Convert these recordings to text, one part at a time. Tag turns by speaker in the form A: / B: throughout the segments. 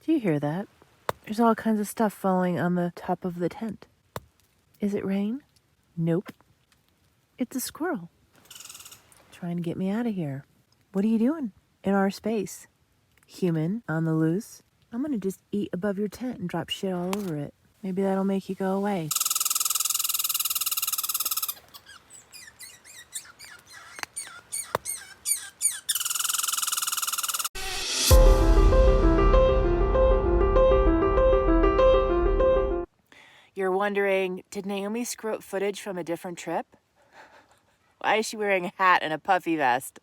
A: Do you hear that? There's all kinds of stuff falling on the top of the tent. Is it rain? Nope. It's a squirrel. Trying to get me out of here. What are you doing in our space? Human on the loose? I'm gonna just eat above your tent and drop shit all over it. Maybe that'll make you go away. You're wondering, did Naomi screw up footage from a different trip? Why is she wearing a hat and a puffy vest?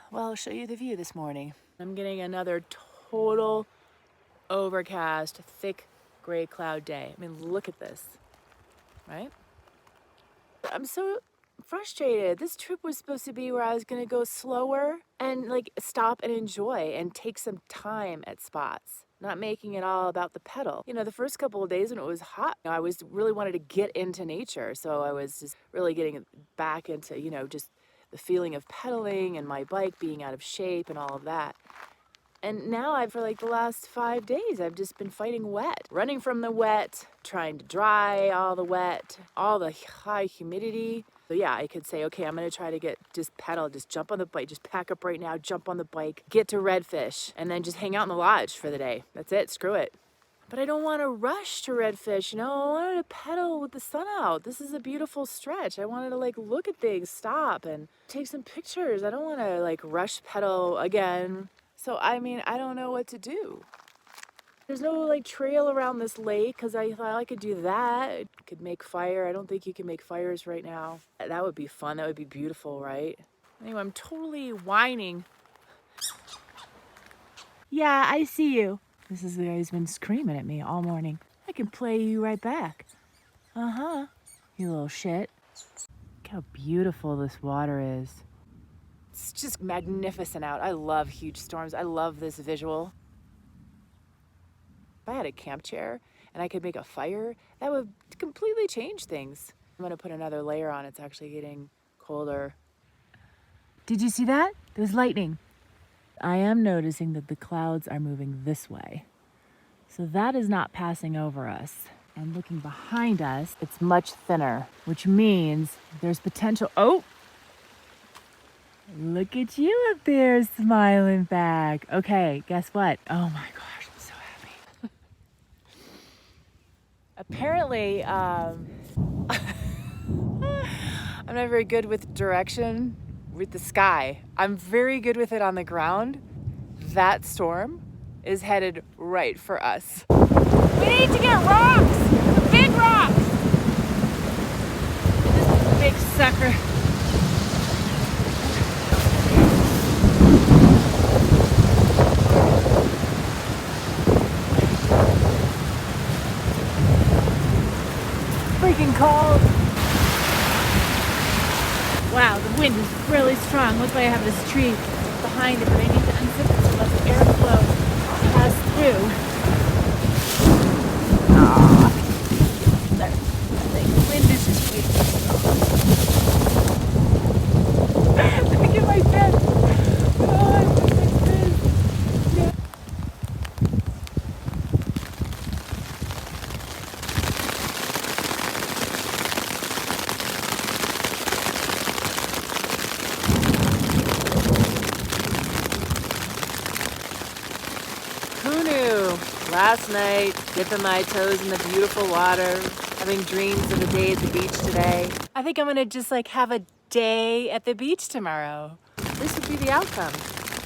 A: Well, I'll show you the view this morning. I'm getting another total overcast, thick gray cloud day. I mean, look at this, right? I'm so frustrated. This trip was supposed to be where I was gonna go slower and like stop and enjoy and take some time at spots. Not making it all about the pedal. You know, the first couple of days when it was hot, I was really wanted to get into nature. So I was just really getting back into, just the feeling of pedaling and my bike being out of shape and all of that. And now for like the last 5 days, I've just been fighting wet, running from the wet, trying to dry all the wet, all the high humidity. So yeah, I could say, okay, I'm going to try to just pedal, just jump on the bike, just pack up right now, jump on the bike, get to Redfish, and then just hang out in the lodge for the day. That's it. Screw it. But I don't want to rush to Redfish, I wanted to pedal with the sun out. This is a beautiful stretch. I wanted to look at things, stop and take some pictures. I don't want to rush pedal again. So, I don't know what to do. There's no trail around this lake because I thought I could do that. I could make fire. I don't think you can make fires right now. That would be fun. That would be beautiful, right? Anyway, I'm totally whining. Yeah, I see you. This is the guy who's been screaming at me all morning. I can play you right back. Uh-huh, you little shit. Look how beautiful this water is. It's just magnificent out. I love huge storms. I love this visual. If I had a camp chair and I could make a fire, that would completely change things. I'm gonna put another layer on. It's actually getting colder. Did you see that? There's lightning. I am noticing that the clouds are moving this way. So that is not passing over us. And looking behind us, it's much thinner, which means there's potential. Oh! Look at you up there smiling back. Okay, guess what? Oh my gosh, I'm so happy. Apparently, I'm not very good with direction with the sky. I'm very good with it on the ground. That storm is headed right for us. We need to get rocks! The big rocks! This big sucker. Freaking cold. Wow, the wind is really strong. Looks like I have this tree behind it, but I need to unzip it so let the airflow pass through. The wind is just look at my fence. Oh, I love my fence. Yeah. Who knew? Last night, dipping my toes in the beautiful water, having dreams of a day at the beach today. I think I'm gonna just have a day at the beach tomorrow. This would be the outcome.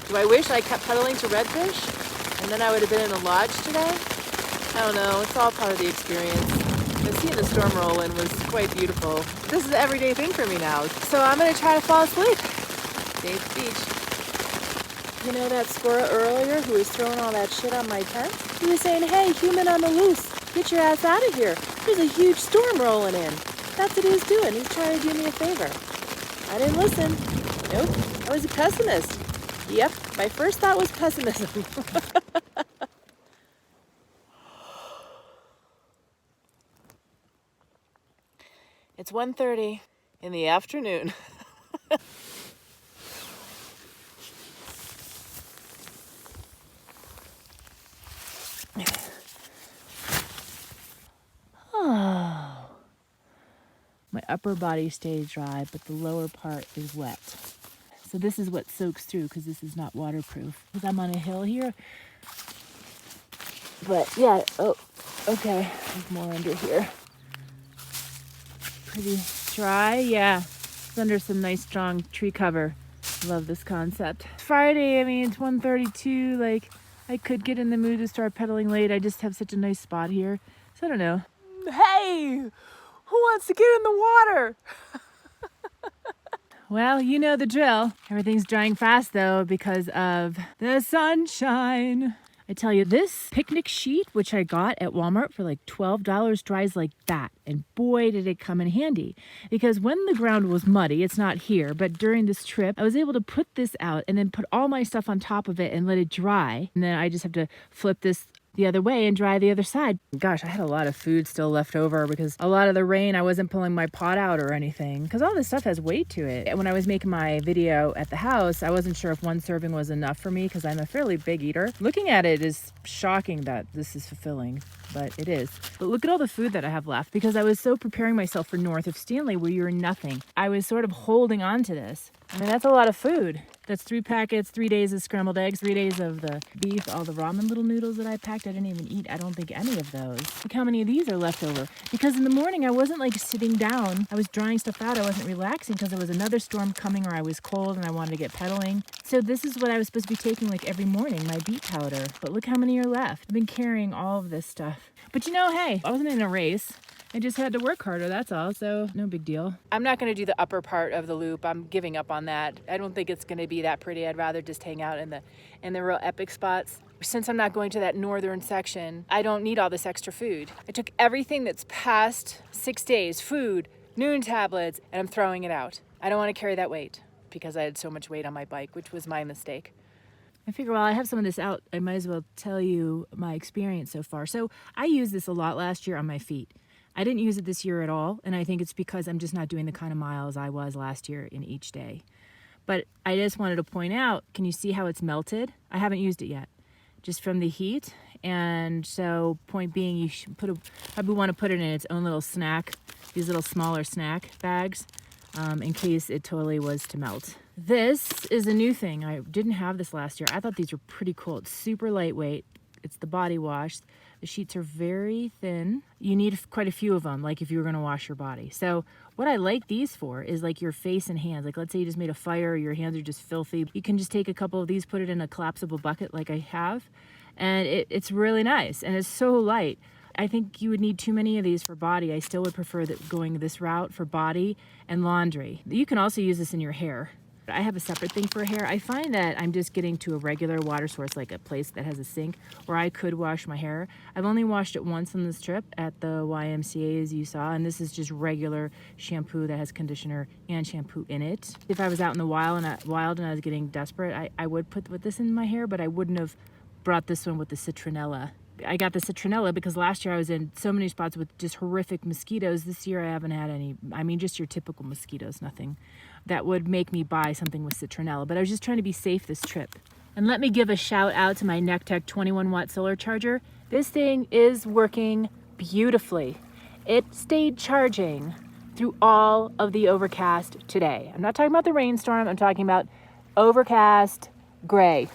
A: Do I wish I kept pedaling to Redfish and then I would have been in a lodge today? I don't know, it's all part of the experience. Seeing the storm roll in was quite beautiful. This is an everyday thing for me now. So I'm gonna try to fall asleep. Day at the beach. You know that squirrel earlier who was throwing all that shit on my tent? He was saying, hey, human on the loose, get your ass out of here. There's a huge storm rolling in. That's what he was doing. He's trying to do me a favor. I didn't listen. Nope, I was a pessimist. Yep, my first thought was pessimism. It's 1:30 in the afternoon. Oh. My upper body stays dry, but the lower part is wet. So this is what soaks through because this is not waterproof. Because I'm on a hill here. But yeah, oh, okay. There's more under here. Pretty dry, yeah. It's under some nice strong tree cover. Love this concept. Friday, I mean, it's 1:32. Like, I could get in the mood to start pedaling late. I just have such a nice spot here. So I don't know. Hey, who wants to get in the water? Well, you know the drill. Everything's drying fast though because of the sunshine. I tell you, this picnic sheet, which I got at Walmart for like $12, dries like that. And boy, did it come in handy. Because when the ground was muddy, it's not here, but during this trip, I was able to put this out and then put all my stuff on top of it and let it dry. And then I just have to flip this the other way and dry the other side. Gosh, I had a lot of food still left over because a lot of the rain, I wasn't pulling my pot out or anything because all this stuff has weight to it. When I was making my video at the house, I wasn't sure if one serving was enough for me because I'm a fairly big eater. Looking at it is shocking that this is fulfilling, but it is. But look at all the food that I have left because I was so preparing myself for north of Stanley where you're nothing. I was sort of holding on to this. I mean, that's a lot of food. That's 3 packets, 3 days of scrambled eggs, 3 days of the beef, all the ramen little noodles that I packed. I didn't even eat, I don't think, any of those. Look how many of these are left over. Because in the morning, I wasn't like sitting down. I was drying stuff out. I wasn't relaxing because there was another storm coming or I was cold and I wanted to get pedaling. So this is what I was supposed to be taking like every morning, my beet powder. But look how many are left. I've been carrying all of this stuff. But you know, hey, I wasn't in a race. I just had to work harder, that's all, so no big deal. I'm not going to do the upper part of the loop. I'm giving up on that. I don't think it's going to be that pretty. I'd rather just hang out in the real epic spots. Since I'm not going to that northern section, I don't need all this extra food. I took everything that's past 6 days, food, noon tablets, and I'm throwing it out. I don't want to carry that weight because I had so much weight on my bike, which was my mistake. I figure while I have some of this out, I might as well tell you my experience so far. So I used this a lot last year on my feet. I didn't use it this year at all, and I think it's because I'm just not doing the kind of miles I was last year in each day. But I just wanted to point out, can you see how it's melted? I haven't used it yet, just from the heat. And so point being, you should probably want to put it in its own little snack, these little smaller snack bags, in case it totally was to melt. This is a new thing. I didn't have this last year. I thought these were pretty cool. It's super lightweight. It's the body wash. The sheets are very thin. You need quite a few of them, like if you were gonna wash your body. So what I like these for is like your face and hands. Like let's say you just made a fire, your hands are just filthy. You can just take a couple of these, put it in a collapsible bucket like I have, and it's really nice and it's so light. I think you would need too many of these for body. I still would prefer going this route for body and laundry. You can also use this in your hair. I have a separate thing for hair. I find that I'm just getting to a regular water source, like a place that has a sink where I could wash my hair. I've only washed it once on this trip at the YMCA, as you saw, and this is just regular shampoo that has conditioner and shampoo in it. If I was out in the wild and I was getting desperate, I would put this in my hair, but I wouldn't have brought this one with the citronella. I got the citronella because last year I was in so many spots with just horrific mosquitoes. This year I haven't had any, I mean, just your typical mosquitoes, nothing that would make me buy something with citronella. But I was just trying to be safe this trip. And let me give a shout out to my NecTech 21 watt solar charger. This thing is working beautifully. It stayed charging through all of the overcast today. I'm not talking about the rainstorm, I'm talking about overcast gray.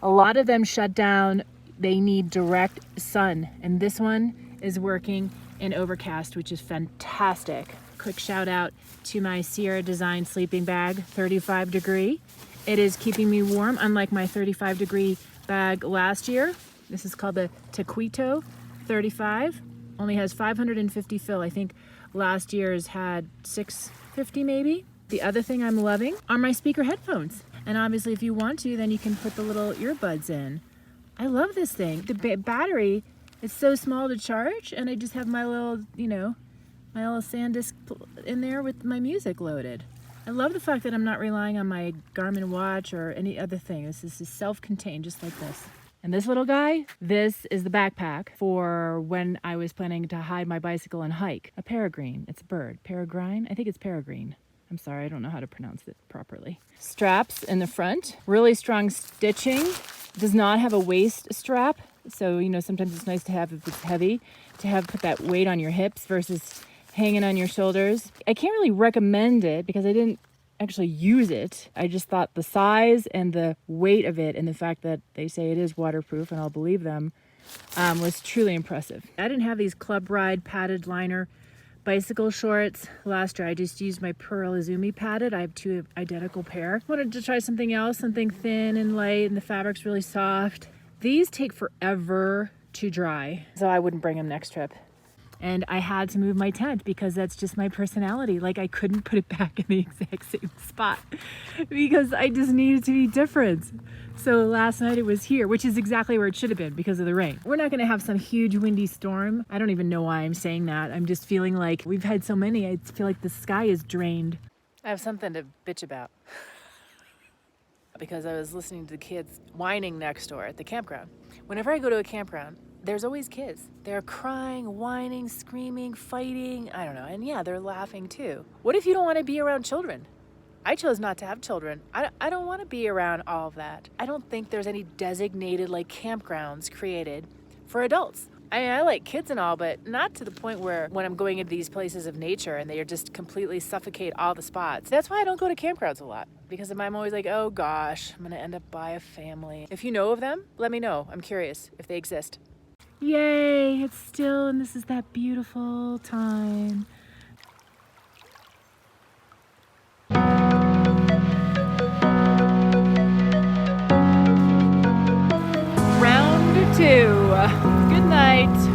A: A lot of them shut down. They need direct sun, and this one is working in overcast, which is fantastic. Quick shout out to my Sierra Design sleeping bag, 35 degree. It is keeping me warm, unlike my 35 degree bag last year. This is called the Taquito 35. Only has 550 fill. I think last year's had 650 maybe. The other thing I'm loving are my speaker headphones. And obviously if you want to, then you can put the little earbuds in. I love this thing. The battery is so small to charge, and I just have my little, my little SanDisk in there with my music loaded. I love the fact that I'm not relying on my Garmin watch or any other thing. This is self-contained, just like this. And this little guy, this is the backpack for when I was planning to hide my bicycle and hike. A peregrine, it's a bird. Peregrine? I think it's peregrine. I'm sorry, I don't know how to pronounce it properly. Straps in the front, really strong stitching. Does not have a waist strap. So, you know, sometimes it's nice to have, if it's heavy, to have put that weight on your hips versus hanging on your shoulders. I can't really recommend it because I didn't actually use it. I just thought the size and the weight of it and the fact that they say it is waterproof, and I'll believe them, was truly impressive. I didn't have these Club Ride padded liner bicycle shorts last year. I just used my Pearl Izumi padded. I have two identical pair. Wanted to try something else, something thin and light, and the fabric's really soft. These take forever to dry, so I wouldn't bring them next trip. And I had to move my tent because that's just my personality. Like, I couldn't put it back in the exact same spot because I just needed to be different. So last night it was here, which is exactly where it should have been because of the rain. We're not gonna have some huge windy storm. I don't even know why I'm saying that. I'm just feeling like we've had so many, I feel like the sky is drained. I have something to bitch about because I was listening to the kids whining next door at the campground. Whenever I go to a campground, there's always kids. They're crying, whining, screaming, fighting, I don't know, and yeah, they're laughing too. What if you don't want to be around children? I chose not to have children. I don't want to be around all of that. I don't think there's any designated like campgrounds created for adults. I like kids and all, but not to the point where when I'm going into these places of nature and they just completely suffocate all the spots. That's why I don't go to campgrounds a lot, because I'm always like, oh gosh, I'm gonna end up by a family. If you know of them, let me know. I'm curious if they exist. Yay, it's still, and this is that beautiful time. Round 2. Good night.